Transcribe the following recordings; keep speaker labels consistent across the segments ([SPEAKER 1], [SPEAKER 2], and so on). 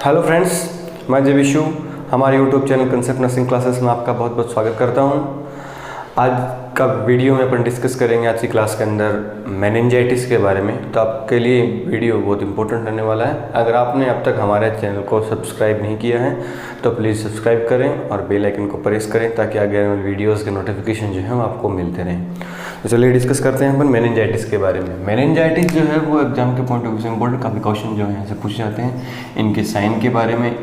[SPEAKER 1] Hello friends, मैं जय विशु हमारे YouTube channel concept nursing classes में आपका बहुत बहुत स्वागत करता हूं। आज का वीडियो में अपन डिस्कस करेंगे आज की क्लास के अंदर मेनिंजाइटिस के बारे में। तो आपके लिए वीडियो बहुत इंपॉर्टेंट रहने वाला है। अगर आपने अब तक हमारे चैनल को सब्सक्राइब नहीं किया है तो प्लीज़ सब्सक्राइब करें और बेल आइकन को प्रेस करें ताकि आगे आने वाले वीडियोज़ के नोटिफिकेशन जो है वो आपको मिलते रहें। तो चलिए डिस्कस करते हैं अपन मेनिंजाइटिस के बारे में। मेनिंजाइटिस जो है वो एग्जाम के पॉइंट ऑफ व्यू से इंपॉर्टेंट काफ़ी क्वेश्चन जो है यहाँ से पूछे जाते हैं, इनके साइन के बारे में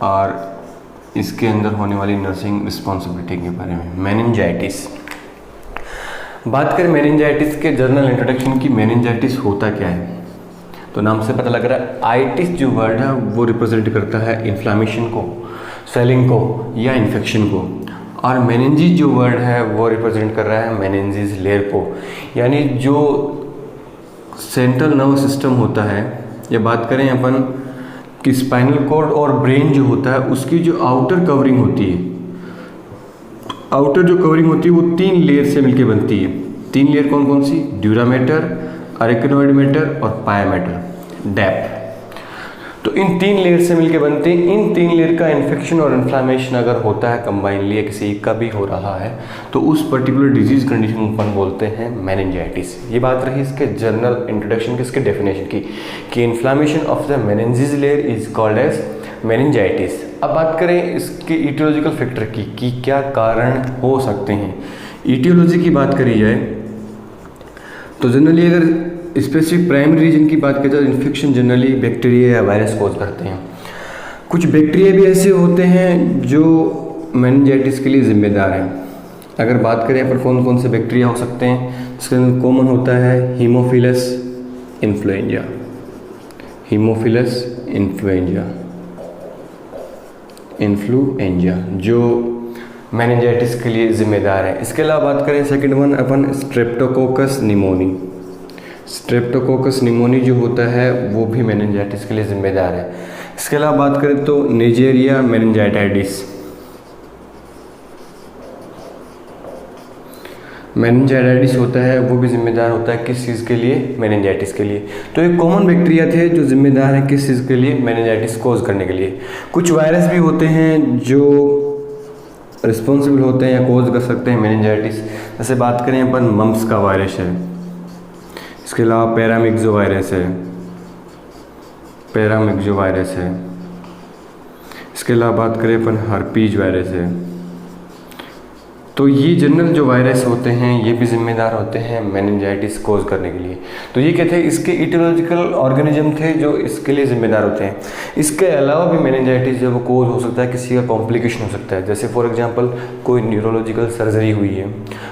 [SPEAKER 1] और इसके अंदर होने वाली नर्सिंग रिस्पॉन्सिबिलिटी के बारे में। मेनिंजाइटिस, बात करें मेनिंजाइटिस के जर्नल इंट्रोडक्शन की। मेनिंजाइटिस होता क्या है, तो नाम से पता लग रहा है आइटिस जो वर्ड है वो रिप्रेजेंट करता है इन्फ्लामेशन को, स्वेलिंग को या इन्फेक्शन को, और मेनिंजिस जो वर्ड है वो रिप्रेजेंट कर रहा है मेनिंजिस लेयर को, यानी जो सेंट्रल नर्व सिस्टम होता है, या बात करें अपन कि स्पाइनल कॉर्ड और ब्रेन जो होता है उसकी जो आउटर कवरिंग होती है, आउटर जो कवरिंग होती है वो 3 लेयर से मिलकर बनती है। 3 लेयर कौन कौन सी? ड्यूरामेटर, अरेकिनोइड मैटर और पाया मैटर, डैप। तो इन 3 लेयर से मिलकर बनते हैं। इन 3 लेयर का इन्फेक्शन और इन्फ्लामेशन अगर होता है कंबाइनली या किसी का भी हो रहा है तो उस पर्टिकुलर डिजीज कंडीशन को अपन बोलते हैं मेनिंजाइटिस। ये बात रही इसके जनरल इंट्रोडक्शन की, इसके डेफिनेशन की, कि inflammation of the meninges layer is called as meningitis. अब बात करें इसके इटियोलॉजिकल फैक्टर की कि क्या कारण हो सकते हैं। इटियोलॉजी की बात करी जाए तो जनरली अगर स्पेसिफिक प्राइमरी रीजन की बात करें तो इन्फेक्शन जनरली बैक्टीरिया या वायरस कॉज करते हैं। कुछ बैक्टीरिया भी ऐसे होते हैं जो मेनिंजाइटिस के लिए जिम्मेदार हैं। अगर बात करें पर कौन कौन से बैक्टीरिया हो सकते हैं, इसके अंदर कॉमन होता है हीमोफिलस इन्फ्लुएंजा, हीमोफिलस इन्फ्लुएंजा जो मेनिंजाइटिस के लिए जिम्मेदार है। इसके अलावा बात करें सेकंड वन अपन स्ट्रेप्टोकोकस निमोनी, स्ट्रेप्टोकोकस निमोनी जो होता है वो भी मेनिंजाइटिस के लिए जिम्मेदार है। इसके अलावा बात करें तो नेजेरिया मेनिंजाइटिस, मेनिंजाइटिस होता है वो भी जिम्मेदार होता है किस चीज़ के लिए? मेनिंजाइटिस के लिए। तो एक कॉमन बैक्टीरिया थे जो जिम्मेदार है किस चीज़ के लिए? मेनिंजाइटिस कोज करने के लिए। कुछ वायरस भी होते हैं जो रिस्पॉन्सिबल होते हैं या कोज कर सकते हैं मेनिंजाइटिस। जैसे बात करें अपन मम्प्स का वायरस है, इसके अलावा पैरामिक्सो वायरस है, इसके अलावा बात करें अपन हर्पीज वायरस है। तो ये जनरल जो वायरस होते हैं ये भी जिम्मेदार होते हैं मेनिंजाइटिस कोज करने के लिए। तो ये क्या थे? इसके इटियोलॉजिकल ऑर्गेनिज्म थे जो इसके लिए जिम्मेदार होते हैं। इसके अलावा भी मेनिंजाइटिस जो वो कोज हो सकता है, किसी का कॉम्प्लिकेशन हो सकता है। जैसे फॉर एग्जांपल कोई न्यूरोलॉजिकल सर्जरी हुई है,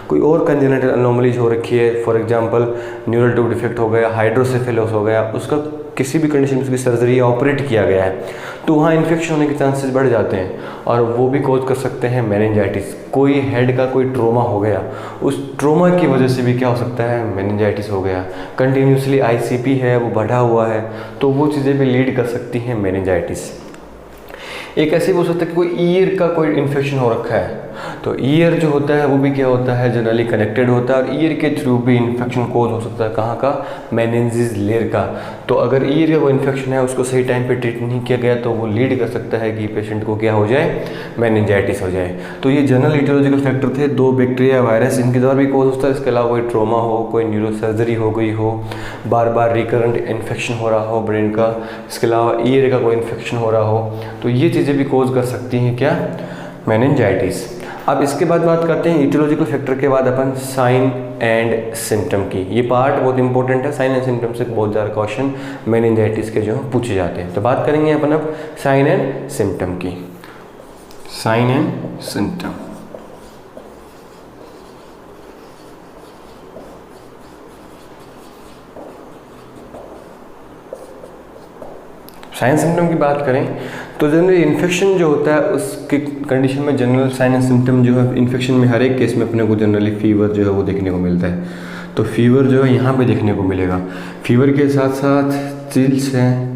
[SPEAKER 1] कोई और कंजेनिटल एनोमलीज हो रखी है, for example neural tube defect हो गया, हाइड्रोसेफेलस हो गया, उसका किसी भी कंडीशन में उसकी सर्जरी या ऑपरेट किया गया है तो वहाँ इन्फेक्शन होने के चांसेस बढ़ जाते हैं और वो भी कोज कर सकते हैं मेनिंजाइटिस। कोई हेड का कोई ट्रोमा हो गया, उस ट्रोमा की वजह से भी क्या हो सकता है? मेनिंजाइटिस हो गया। कंटिन्यूसली आईसीपी है वो बढ़ा हुआ है तो वो चीज़ें भी लीड कर सकती हैं मेनिंजाइटिस। एक ऐसे भी हो सकता है कि कोई ईयर का कोई इन्फेक्शन हो रखा है, तो ईयर जो होता है वो भी क्या होता है? जनरली कनेक्टेड होता है और ईयर के थ्रू भी इन्फेक्शन कोज हो सकता है। कहाँ का? मेनिंजिस लेयर का। तो अगर ईयर का वो इन्फेक्शन है उसको सही टाइम पे ट्रीट नहीं किया गया तो वो लीड कर सकता है कि पेशेंट को क्या हो जाए? मेनिंजाइटिस हो जाए। तो ये जनरल इटियोलॉजिकल फैक्टर थे, 2 बैक्टीरिया वायरस, इनके द्वारा भी कोज होता है। इसके अलावा कोई ट्रोमा हो, कोई न्यूरो सर्जरी हो गई हो, बार बार रिकरेंट इन्फेक्शन हो रहा हो ब्रेन का, इसके अलावा ईयर का कोई इन्फेक्शन हो रहा हो, तो ये चीज़ें भी कोज कर सकती हैं क्या? मेनिंजाइटिस। अब इसके बाद बात करते हैं इटियोलॉजिकल फैक्टर के बाद अपन साइन एंड सिम्टम की। ये पार्ट बहुत इंपॉर्टेंट है, साइन एंड सिम्टम से बहुत ज़्यादा क्वेश्चन मेनिंजाइटिस के जो है पूछे जाते हैं। तो बात करेंगे अपन अब साइन एंड सिम्टम की। Sign and symptom, sign symptom की बात करें तो जनरली इन्फेक्शन जो होता है उसकी कंडीशन में जनरल साइन एंड सिम्टम जो है इन्फेक्शन में हर एक केस में अपने को जनरली फीवर जो है वो देखने को मिलता है। तो फीवर जो है यहाँ पे देखने को मिलेगा। फीवर के साथ साथ चिल्स हैं,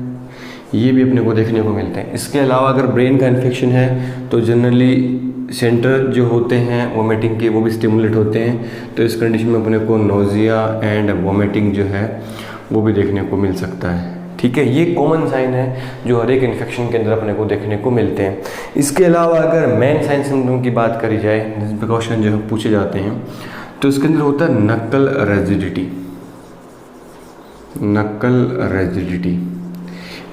[SPEAKER 1] ये भी अपने को देखने को मिलते हैं। इसके अलावा अगर ब्रेन का इन्फेक्शन है तो जनरली सेंटर जो होते हैं वोमिटिंग के वो भी स्टिमुलेट होते हैं। तो इस कंडीशन में अपने को नोजिया एंड वोमिटिंग जो है वो भी देखने को मिल सकता है। ठीक है, ये कॉमन साइन है जो हर एक इन्फेक्शन के अंदर अपने को देखने को मिलते हैं। इसके अलावा अगर मेन साइन सिम्टम की बात करी जाए, प्रिकॉशन जो पूछे जाते हैं, तो इसके अंदर होता है नक्कल रेजिडिटी। नक्कल रेजिडिटी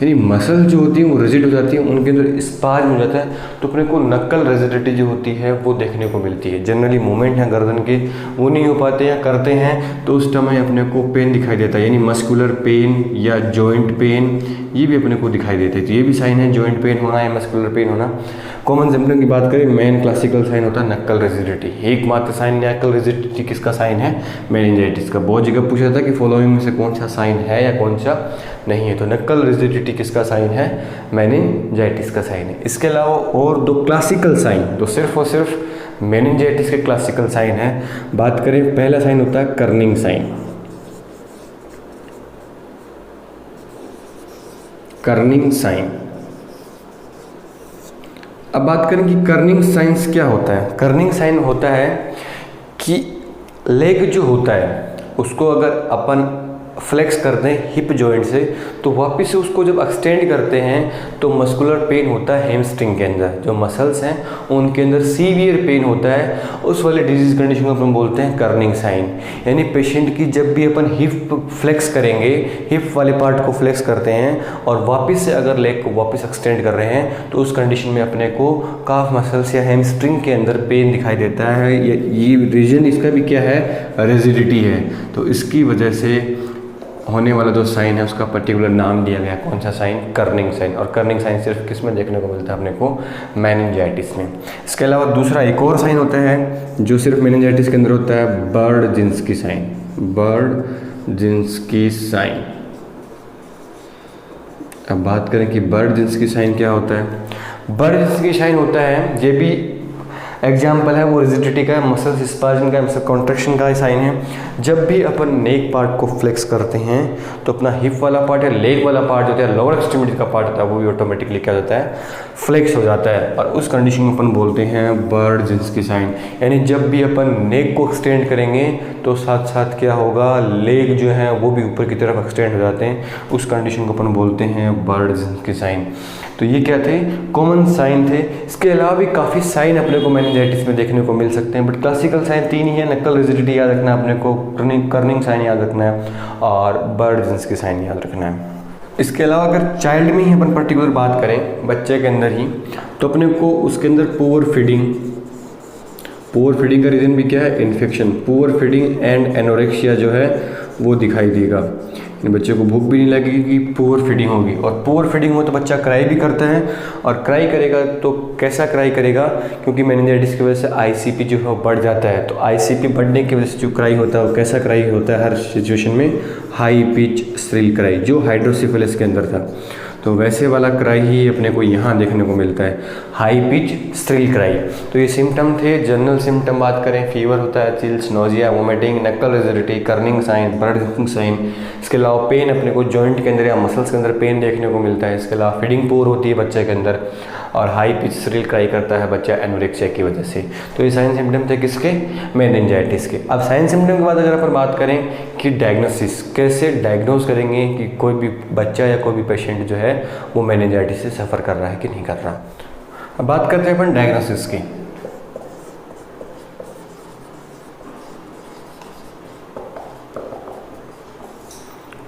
[SPEAKER 1] यानी मसल जो होती है वो रिजिड हो जाती है, उनके अंदर स्पाज्म हो जाता है, तो अपने को नक्कल रेजिडिटी जो होती है वो देखने को मिलती है। जनरली मूवमेंट है गर्दन के वो नहीं हो पाते या करते हैं तो उस समय अपने को पेन दिखाई देता है, यानी मस्कुलर पेन या जॉइंट पेन ये भी अपने को दिखाई देते हैं। तो ये भी साइन है जॉइंट पेन होना या मस्कुलर पेन होना। कॉमन सिम्टम की बात करें, मेन क्लासिकल साइन होता है नक्कल रेजिडिटी। एकमात्र साइन नक्कल रेजिडिटी किसका साइन है? मेनिंजाइटिस का। बहुत जगह पूछा था कि फॉलोइंग में से कौन सा साइन है या कौन सा नहीं है, तो नक्कल रेजिडिटी किसका साइन है? मेनिंजाइटिस का साइन है। इसके अलावा और दो क्लासिकल साइन, तो सिर्फ और सिर्फ मेनिंजाइटिस के क्लासिकल साइन है। बात करें, पहला साइन होता है कर्निंग साइन। Kernig sign. अब बात करें कि कर्निंग साइंस क्या होता है। कर्निंग साइन होता है कि लेग जो होता है उसको अगर अपन फ्लेक्स कर दें हिप जॉइंट से, तो वापस से उसको जब एक्सटेंड करते हैं तो मस्कुलर पेन होता है हैमस्ट्रिंग के अंदर, जो मसल्स हैं उनके अंदर सीवियर पेन होता है। उस वाले डिजीज कंडीशन को अपन बोलते हैं कर्निंग साइन। यानी पेशेंट की जब भी अपन हिप फ्लेक्स करेंगे, हिप वाले पार्ट को फ्लेक्स करते हैं और वापस से अगर लेग को वापस एक्सटेंड कर रहे हैं, तो उस कंडीशन में अपने को काफ मसल्स या हैमस्ट्रिंग के अंदर पेन दिखाई देता है। ये रीजन इसका भी क्या है? रेजिडिटी है। तो इसकी वजह से होने वाला जो साइन है उसका पर्टिकुलर नाम दिया गया, कौन सा साइन? Kernig sign. और कर्निंग साइन सिर्फ किस में देखने को मिलता है? अपने को मेनिंजाइटिस में। इसके अलावा दूसरा एक और साइन होता है जो सिर्फ मेनिंजाइटिस के अंदर होता है, बर्डजिंस्की साइन। बर्डजिंस्की साइन। अब बात करें कि बर्डजिंस्की साइन क्या होता है। बर्डजिंस्की साइन होता है, ये भी एग्जाम्पल है वो रिजिडिटी का, मसल स्पाज्म का, मसल कॉन्ट्रैक्शन का साइन है। जब भी अपन नेक पार्ट को फ्लेक्स करते हैं तो अपना हिप वाला पार्ट या लेग वाला पार्ट जो होता है, लोअर एक्सट्रीमिटी का पार्ट होता है, वो भी ऑटोमेटिकली क्या होता है? फ्लेक्स हो जाता है। और उस कंडीशन में अपन बोलते हैं बर्डजिंस्की साइन। यानी जब भी अपन नेक को एक्सटेंड करेंगे तो साथ साथ क्या होगा? लेग जो है वो भी ऊपर की तरफ एक्सटेंड हो जाते हैं। उस कंडीशन को अपन बोलते हैं बर्डजिंस्की साइन। तो ये क्या थे? कॉमन साइन थे। इसके अलावा भी काफ़ी साइन अपने को मेनिंजाइटिस में देखने को मिल सकते हैं, बट क्लासिकल साइन 3 ही है। नक्कल रेजिडिटी याद रखना है अपने को, कर्निंग साइन याद रखना है और बर्डजिंस्की साइन याद रखना है। इसके अलावा अगर चाइल्ड में ही अपन पर्टिकुलर बात करें, बच्चे के अंदर ही, तो अपने को उसके अंदर पुअर फीडिंग का रीज़न भी क्या है? Infection. Poor feeding and anorexia जो है वो दिखाई देगा। बच्चे को भूख भी नहीं लगेगी, पुअर फीडिंग होगी। और पुअर फीडिंग हो तो बच्चा क्राई भी करता है, और क्राई करेगा तो कैसा क्राई करेगा? क्योंकि मेनिंजाइटिस की वजह से आईसीपी जो है वो बढ़ जाता है। तो आईसीपी बढ़ने की वजह से जो क्राई होता है वो कैसा क्राई होता है? हर सिचुएशन में हाई पिच श्रिल क्राई, जो हाइड्रोसिफिलिस के अंदर था। तो वैसे वाला क्राई ही अपने को यहाँ देखने को मिलता है, हाई पिच श्रिल क्राई। तो ये सिम्टम थे। जनरल सिम्टम बात करें, फीवर होता है, चिल्स, नोजिया, वोमिटिंग, नक्कल रेजिडिटी, कर्निंग साइन, बर्डजिंस्की साइन। इसके अलावा पेन अपने को जॉइंट के अंदर या मसल्स के अंदर पेन देखने को मिलता है। इसके अलावा फीडिंग पुअर होती है बच्चे के अंदर, और हाई पिच श्रिल क्राई करता है बच्चा एनोरेक्सिया की वजह से। तो ये साइन सिम्टम थे किसके? मेनिंजाइटिस के। अब साइन सिम्टम के बाद अगर अपन बात करें कि डायग्नोसिस, कैसे डायग्नोज करेंगे कि कोई भी बच्चा या कोई भी पेशेंट जो है वो मेनिंजाइटिस से सफ़र कर रहा है कि नहीं कर रहा। अब बात करते हैं अपन डायग्नोसिस की।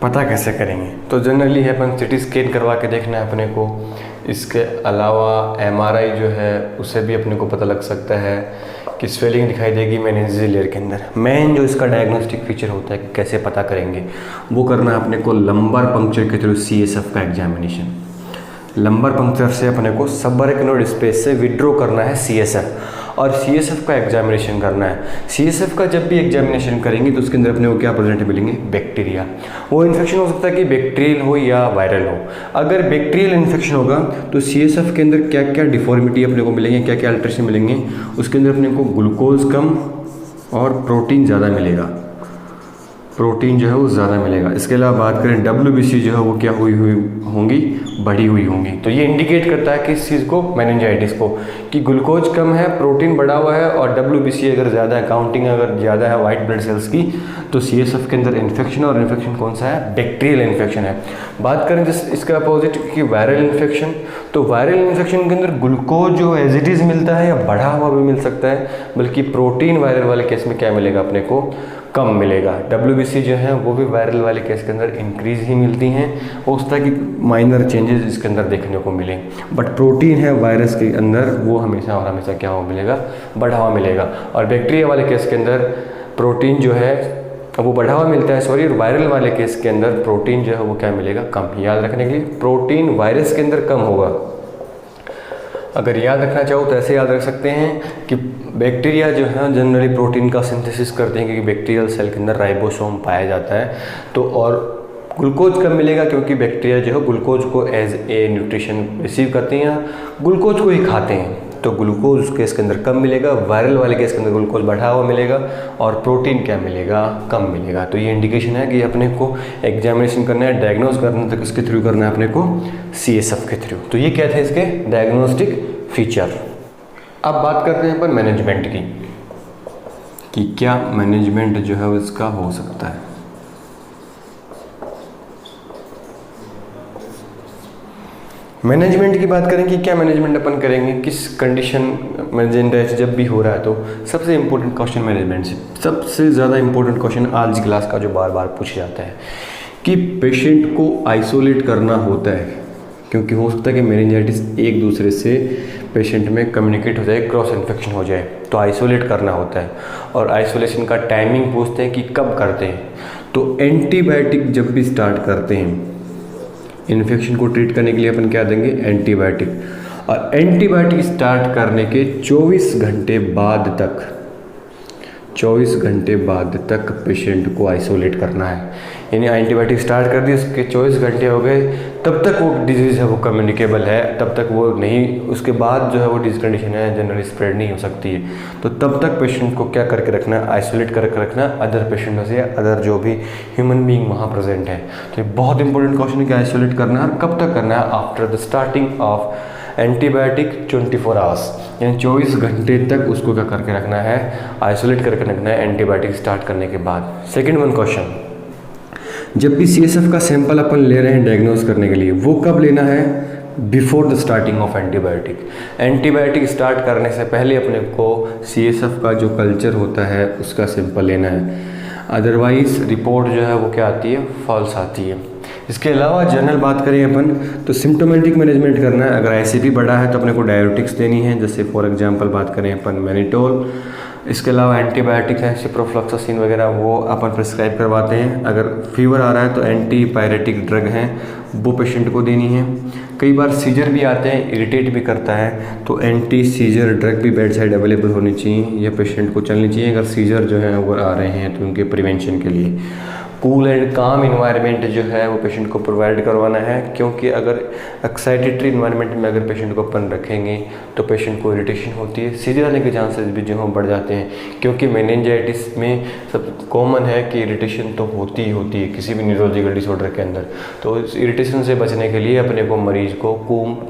[SPEAKER 1] पता कैसे करेंगे? तो जनरली है अपन सिटी स्कैन करवा के देखना है अपने को। इसके अलावा एमआरआई जो है उसे भी अपने को पता लग सकता है कि स्वेलिंग दिखाई देगी मेनिंजियल लेयर के अंदर। मेन जो इसका डायग्नोस्टिक फीचर होता है कि कैसे पता करेंगे, वो करना है अपने को लंबर पंक्चर के थ्रू सीएसएफ का एग्जामिनेशन। लंबर पंक्चर से अपने को सबअरेक्नोइड स्पेस से विड्रॉ करना है सीएसएफ, और सीएसएफ का एग्जामिनेशन करना है। सीएसएफ का जब भी एग्जामिनेशन करेंगे तो उसके अंदर अपने को क्या प्रेजेंट मिलेंगे? बैक्टीरिया। वो इन्फेक्शन हो सकता है कि बैक्टीरियल हो या वायरल हो। अगर बैक्टीरियल इन्फेक्शन होगा तो सीएसएफ के अंदर क्या क्या डिफॉर्मिटी अपने को मिलेंगे, क्या क्या अल्ट्रेशन मिलेंगे? उसके अंदर अपने को ग्लूकोज कम और प्रोटीन ज़्यादा मिलेगा। प्रोटीन जो है वो ज़्यादा मिलेगा। इसके अलावा बात करें WBC जो है वो क्या हुई होंगी, बढ़ी हुई होंगी। तो ये इंडिकेट करता है कि इस चीज़ को, मेनिंजाइटिस को, कि ग्लूकोज कम है, प्रोटीन बढ़ा हुआ है और WBC अगर ज़्यादा है, काउंटिंग अगर ज़्यादा है वाइट ब्लड सेल्स की, तो CSF के अंदर इन्फेक्शन, और इन्फेक्शन कौन सा है, बैक्टीरियल इन्फेक्शन है। बात करें जिस इसका अपोजिट कि वायरल इन्फेक्शन, तो वायरल इन्फेक्शन के अंदर ग्लूकोज जो एज इट इज़ मिलता है या बढ़ा हुआ भी मिल सकता है, बल्कि प्रोटीन वायरल वाले केस में क्या मिलेगा अपने को, कम मिलेगा। WBC जो है वो भी वायरल वाले केस के अंदर इंक्रीज ही मिलती हैं, हो सकता है कि माइनर चेंजेस इसके अंदर देखने को मिले, बट प्रोटीन है वायरस के अंदर वो हमेशा और हमेशा क्या हुआ मिलेगा, बढ़ा हुआ मिलेगा। और बैक्टीरिया वाले केस के अंदर प्रोटीन जो है वो बढ़ा हुआ मिलता है, सॉरी, और वायरल वाले केस के अंदर प्रोटीन जो है वो क्या मिलेगा, कम। याद रखने के लिए प्रोटीन वायरस के अंदर कम होगा। अगर याद रखना चाहो तो ऐसे याद रख सकते हैं कि बैक्टीरिया जो है जनरली प्रोटीन का सिंथेसिस करते हैं, क्योंकि बैक्टीरियल सेल के अंदर राइबोसोम पाया जाता है। तो और ग्लूकोज कम मिलेगा क्योंकि बैक्टीरिया जो है ग्लूकोज को एज ए न्यूट्रिशन रिसीव करते हैं, ग्लूकोज को ही खाते हैं, तो ग्लूकोज केस के अंदर कम मिलेगा। वायरल वाले केस के अंदर ग्लूकोज बढ़ा हुआ मिलेगा और प्रोटीन क्या मिलेगा, कम मिलेगा। तो ये इंडिकेशन है कि अपने को एग्जामिनेशन करना है, डायग्नोज करना है, तो किसके थ्रू करना है अपने को, CSF के थ्रू। तो ये क्या थे इसके डायग्नोस्टिक फीचर। अब बात करते हैं अपन मैनेजमेंट की, कि क्या मैनेजमेंट जो है इसका हो सकता है। मैनेजमेंट की बात करें कि क्या मैनेजमेंट अपन करेंगे, किस कंडीशन मैनेजमेंट जब भी हो रहा है, तो सबसे इम्पोर्टेंट क्वेश्चन मैनेजमेंट से, सबसे ज़्यादा इम्पोर्टेंट क्वेश्चन आज क्लास का जो बार बार पूछा जाता है कि पेशेंट को आइसोलेट करना होता है, क्योंकि हो सकता है कि मेनिंजाइटिस एक दूसरे से पेशेंट में कम्युनिकेट हो जाए, क्रॉस इन्फेक्शन हो जाए, तो आइसोलेट करना होता है। और आइसोलेशन का टाइमिंग पूछते हैं कि कब करते हैं, तो एंटीबायोटिक जब भी स्टार्ट करते हैं इन्फेक्शन को ट्रीट करने के लिए अपन क्या देंगे, एंटीबायोटिक। और एंटीबायोटिक स्टार्ट करने के 24 घंटे बाद तक, 24 घंटे बाद तक पेशेंट को आइसोलेट करना है। यानी एंटीबायोटिक स्टार्ट कर दी, उसके 24 घंटे हो गए, तब तक वो डिजीज़ है वो कम्युनिकेबल है, तब तक वो नहीं, उसके बाद जो है वो डिजीज कंडीशन है जनरली स्प्रेड नहीं हो सकती है। तो तब तक पेशेंट को क्या करके रखना है, आइसोलेट करके रखना है अदर पेशेंटों से या अदर जो भी ह्यूमन बीइंग वहाँ प्रेजेंट है। तो ये बहुत इंपॉर्टेंट क्वेश्चन है कि आइसोलेट करना है और कब तक करना है, after the starting of antibiotic 24 hours, यानी 24 घंटे तक उसको क्या करके रखना है, आइसोलेट करके रखना है एंटीबायोटिक स्टार्ट करने के बाद। सेकंड वन क्वेश्चन, जब भी CSF का सैंपल अपन ले रहे हैं डायग्नोज करने के लिए, वो कब लेना है, before the starting of antibiotic. Antibiotic start करने से पहले अपने को CSF का जो कल्चर होता है उसका सैंपल लेना है, अदरवाइज रिपोर्ट जो है वो क्या आती है, फॉल्स आती है। इसके अलावा जनरल बात करें अपन तो सिम्टोमेटिक मैनेजमेंट करना है। अगर ICP बढ़ा है तो अपने को डायरेटिक्स देनी है, जैसे फॉर एग्जांपल बात करें अपन मैनिटोल। इसके अलावा एंटीबायोटिक है, सिप्रोफ्लॉक्सासिन वगैरह, वो अपन प्रिस्क्राइब करवाते हैं। अगर फीवर आ रहा है तो एंटीपायरेटिक ड्रग हैं वो पेशेंट को देनी है। कई बार सीजर भी आते हैं, इरिटेट भी करता है, तो एंटी सीजर ड्रग भी बेड साइड अवेलेबल होनी चाहिए, या पेशेंट को चलनी चाहिए अगर सीजर जो है वो आ रहे हैं तो उनके प्रिवेंशन के लिए। कूल एंड काम इन्वायरमेंट जो है वो पेशेंट को प्रोवाइड करवाना है, क्योंकि अगर एक्साइटेटरी इन्वायरमेंट में अगर पेशेंट को अपन रखेंगे तो पेशेंट को इरिटेशन होती है, सीजर आने के चांसेस भी जो है बढ़ जाते हैं, क्योंकि मेनिंजाइटिस में सब कॉमन है कि इरिटेशन तो होती ही होती है किसी भी न्यूरोलॉजिकल डिसऑर्डर के अंदर। तो इस इरिटेशन से बचने के लिए अपने को मरीज को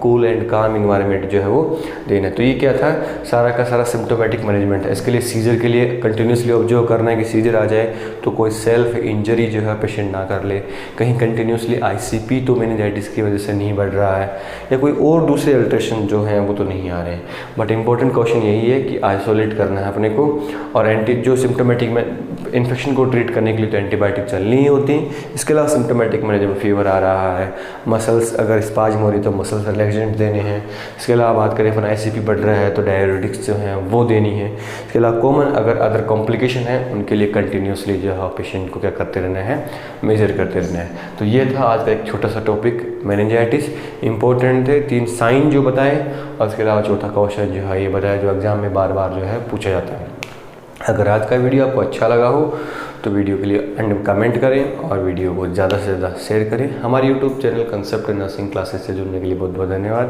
[SPEAKER 1] कूल एंड काम इन्वायरमेंट जो है वो देना है। तो ये क्या था, सारा का सारा सिम्टोमेटिक मैनेजमेंट है। इसके लिए सीजर के लिए कंटिन्यूसली ऑब्जर्व करना है कि सीजर आ जाए तो कोई सेल्फ इंजरी जो है पेशेंट ना कर ले, कहीं कंटिन्यूसली ICP तो मेनिंजाइटिस की वजह से नहीं बढ़ रहा है, या कोई और दूसरे अल्ट्रेशन जो हैं वो तो नहीं आ रहे हैं। बट इंपॉर्टेंट क्वेश्चन यही है कि आइसोलेट करना है अपने को, और जो सिम्टोमेटिक में इन्फेक्शन को ट्रीट करने के लिए तो एंटीबायोटिक चलनी ही होती है। इसके अलावा सिम्टोमेटिक में जब फीवर आ रहा है, मसल्स अगर स्पाज्म हो रही तो मसल्स रिलैक्सेंट देने हैं। इसके अलावा बात करें अपन ICP बढ़ रहा है तो डायरेटिक्स जो हैं वो देनी है। इसके अलावा कॉमन अगर अदर कॉम्प्लिकेशन है उनके लिए कंटिन्यूसली जो है पेशेंट को क्या करते रहना है, मेजर करते रहना है। तो ये था आज का एक छोटा सा टॉपिक मेनिंजाइटिस। इंपॉर्टेंट थे 3 साइन जो बताए, और इसके अलावा चौथा क्वेश्चन जो है ये बताया जो एग्जाम में बार बार जो है पूछा जाता है। अगर आज का वीडियो आपको अच्छा लगा हो तो वीडियो के लिए कमेंट करें और वीडियो को ज़्यादा से ज़्यादा शेयर करें। हमारे YouTube channel concept nursing classes से जुड़ने के लिए बहुत बहुत धन्यवाद।